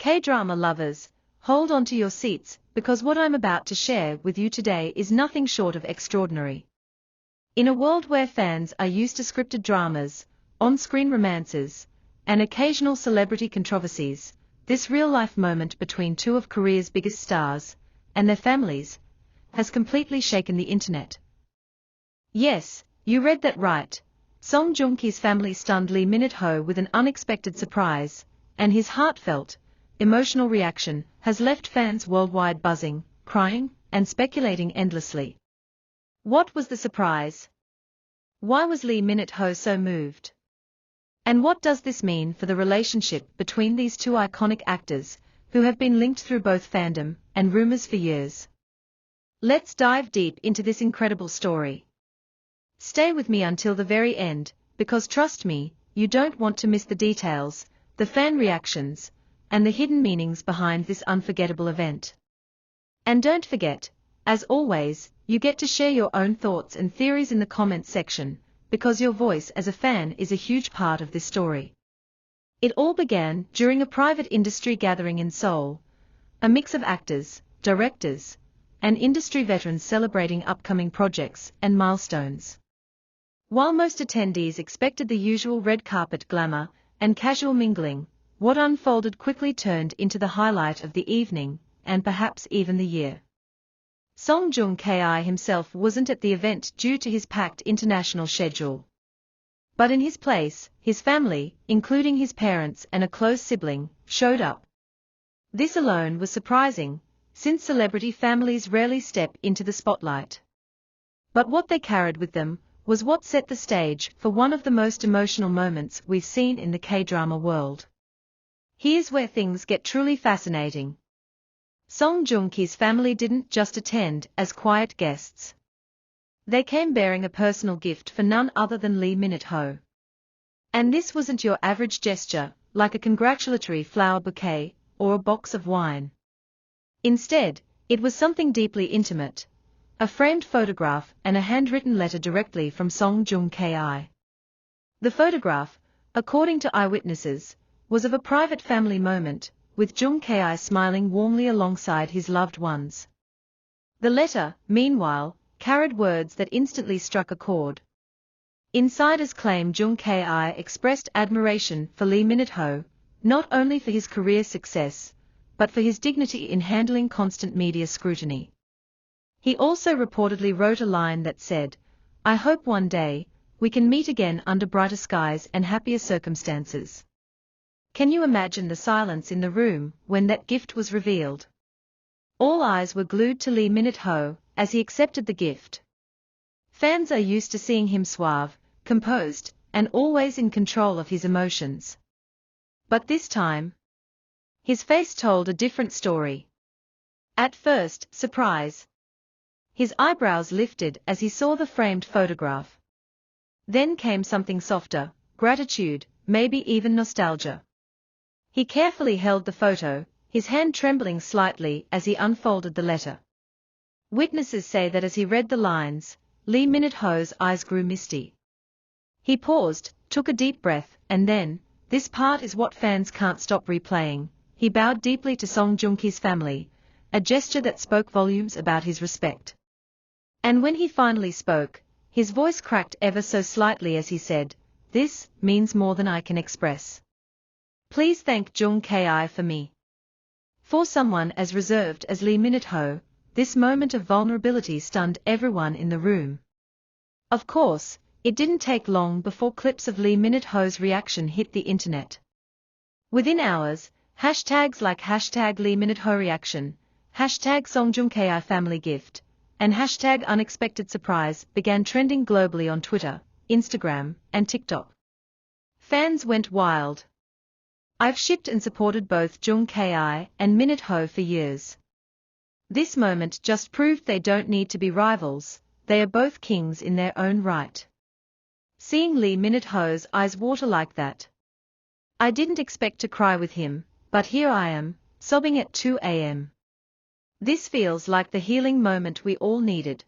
K-drama lovers, hold on to your seats, because what I'm about to share with you today is nothing short of extraordinary. In a world where fans are used to scripted dramas, on-screen romances, and occasional celebrity controversies, this real-life moment between two of Korea's biggest stars, and their families, has completely shaken the internet. Yes, you read that right. Song Joong-ki's family stunned Lee Min-ho with an unexpected surprise, and his heartfelt, emotional reaction has left fans worldwide buzzing, crying, and speculating endlessly. What was the surprise? Why was Lee Min-ho so moved? And what does this mean for the relationship between these two iconic actors, who have been linked through both fandom and rumors for years? Let's dive deep into this incredible story. Stay with me until the very end, because trust me, you don't want to miss the details, the fan reactions, and the hidden meanings behind this unforgettable event. And don't forget, as always, you get to share your own thoughts and theories in the comments section, because your voice as a fan is a huge part of this story. It all began during a private industry gathering in Seoul, a mix of actors, directors, and industry veterans celebrating upcoming projects and milestones. While most attendees expected the usual red carpet glamour and casual mingling, what unfolded quickly turned into the highlight of the evening, and perhaps even the year. Song Joong-ki himself wasn't at the event due to his packed international schedule. But in his place, his family, including his parents and a close sibling, showed up. This alone was surprising, since celebrity families rarely step into the spotlight. But what they carried with them was what set the stage for one of the most emotional moments we've seen in the K-drama world. Here's where things get truly fascinating. Song Joong-ki's family didn't just attend as quiet guests. They came bearing a personal gift for none other than Lee Min-ho. And this wasn't your average gesture, like a congratulatory flower bouquet or a box of wine. Instead, it was something deeply intimate, a framed photograph and a handwritten letter directly from Song Joong-ki. The photograph, according to eyewitnesses, was of a private family moment, with Joong-ki smiling warmly alongside his loved ones. The letter, meanwhile, carried words that instantly struck a chord. Insiders claim Joong-ki expressed admiration for Lee Min-ho, not only for his career success, but for his dignity in handling constant media scrutiny. He also reportedly wrote a line that said, "I hope one day, we can meet again under brighter skies and happier circumstances." Can you imagine the silence in the room when that gift was revealed? All eyes were glued to Lee Min-ho as he accepted the gift. Fans are used to seeing him suave, composed, and always in control of his emotions. But this time, his face told a different story. At first, surprise. His eyebrows lifted as he saw the framed photograph. Then came something softer, gratitude, maybe even nostalgia. He carefully held the photo, his hand trembling slightly as he unfolded the letter. Witnesses say that as he read the lines, Lee Min-ho's eyes grew misty. He paused, took a deep breath, and then, this part is what fans can't stop replaying, he bowed deeply to Song Joong-ki's family, a gesture that spoke volumes about his respect. And when he finally spoke, his voice cracked ever so slightly as he said, "This means more than I can express. Please thank Joong-ki for me." For someone as reserved as Lee Min-ho, this moment of vulnerability stunned everyone in the room. Of course, it didn't take long before clips of Lee Min-ho's reaction hit the internet. Within hours, hashtags like hashtag Lee Min-ho reaction, hashtag Song Joong-ki family gift, and hashtag unexpected surprise began trending globally on Twitter, Instagram, and TikTok. Fans went wild. "I've shipped and supported both Joong-ki and Min-ho for years. This moment just proved they don't need to be rivals, they are both kings in their own right." Seeing Lee Min-ho's eyes water like that. "I didn't expect to cry with him, but here I am, sobbing at 2 a.m. This feels like the healing moment we all needed."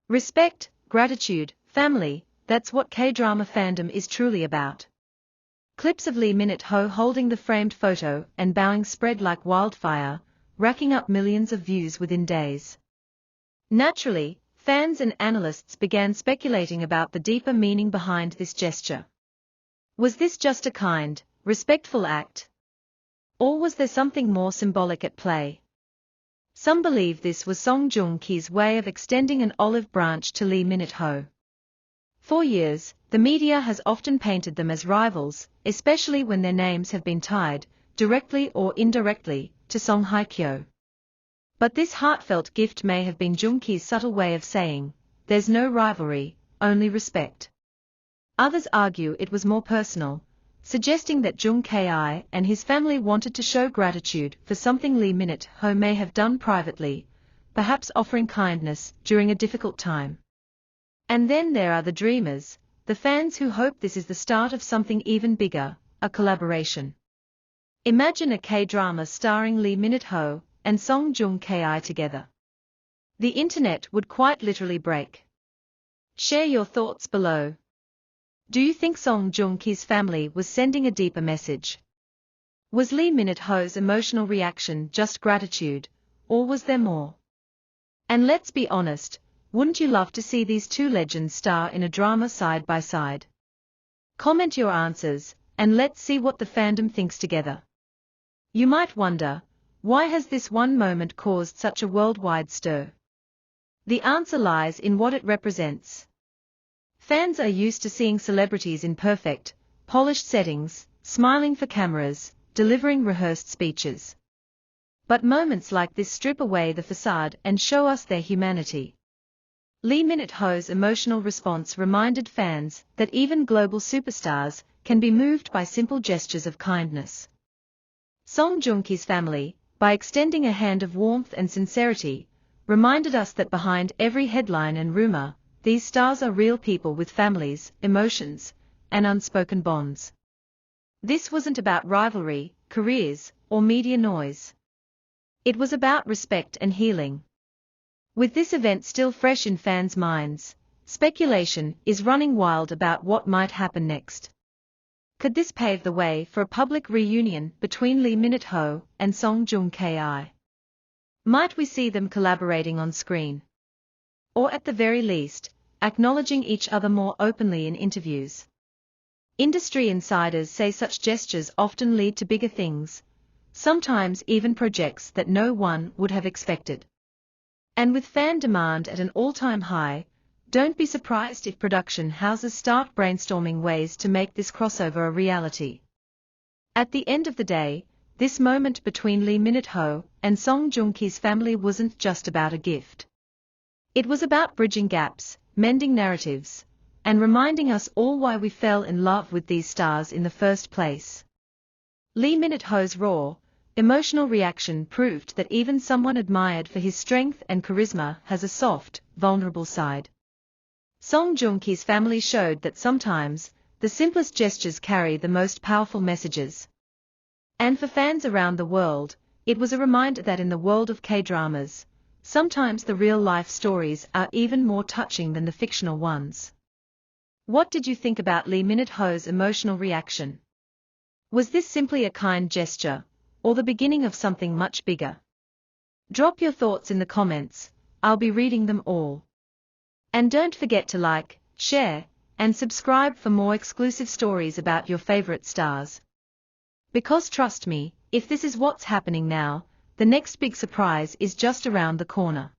Respect, gratitude, family, that's what K-drama fandom is truly about. Clips of Lee Min-ho holding the framed photo and bowing spread like wildfire, racking up millions of views within days. Naturally, fans and analysts began speculating about the deeper meaning behind this gesture. Was this just a kind, respectful act? Or was there something more symbolic at play? Some believe this was Song Joong-ki's way of extending an olive branch to Lee Min-ho. For years, the media has often painted them as rivals, especially when their names have been tied, directly or indirectly, to Song Hye-kyo. But this heartfelt gift may have been Joong-ki's subtle way of saying, "There's no rivalry, only respect." Others argue it was more personal, suggesting that Joong-ki and his family wanted to show gratitude for something Lee Min-ho may have done privately, perhaps offering kindness during a difficult time. And then there are the dreamers, the fans who hope this is the start of something even bigger, a collaboration. Imagine a K-drama starring Lee Min-ho and Song Joong-ki together. The internet would quite literally break. Share your thoughts below. Do you think Song Joong-ki's family was sending a deeper message? Was Lee Min-ho's emotional reaction just gratitude, or was there more? And let's be honest, wouldn't you love to see these two legends star in a drama side by side? Comment your answers, and let's see what the fandom thinks together. You might wonder, why has this one moment caused such a worldwide stir? The answer lies in what it represents. Fans are used to seeing celebrities in perfect, polished settings, smiling for cameras, delivering rehearsed speeches. But moments like this strip away the facade and show us their humanity. Lee Min-ho's emotional response reminded fans that even global superstars can be moved by simple gestures of kindness. Song Joong-ki's family, by extending a hand of warmth and sincerity, reminded us that behind every headline and rumor, these stars are real people with families, emotions, and unspoken bonds. This wasn't about rivalry, careers, or media noise. It was about respect and healing. With this event still fresh in fans' minds, speculation is running wild about what might happen next. Could this pave the way for a public reunion between Lee Min-ho and Song Joong-ki? Might we see them collaborating on screen? Or at the very least, acknowledging each other more openly in interviews? Industry insiders say such gestures often lead to bigger things, sometimes even projects that no one would have expected. And with fan demand at an all-time high, don't be surprised if production houses start brainstorming ways to make this crossover a reality. At the end of the day, this moment between Lee Min-ho and Song Joong-ki's family wasn't just about a gift. It was about bridging gaps, mending narratives, and reminding us all why we fell in love with these stars in the first place. Lee Min-ho's raw, emotional reaction proved that even someone admired for his strength and charisma has a soft, vulnerable side. Song Joong-ki's family showed that sometimes, the simplest gestures carry the most powerful messages. And for fans around the world, it was a reminder that in the world of K-dramas, sometimes the real-life stories are even more touching than the fictional ones. What did you think about Lee Min-ho's emotional reaction? Was this simply a kind gesture, or the beginning of something much bigger? Drop your thoughts in the comments, I'll be reading them all. And don't forget to like, share, and subscribe for more exclusive stories about your favorite stars. Because trust me, if this is what's happening now, the next big surprise is just around the corner.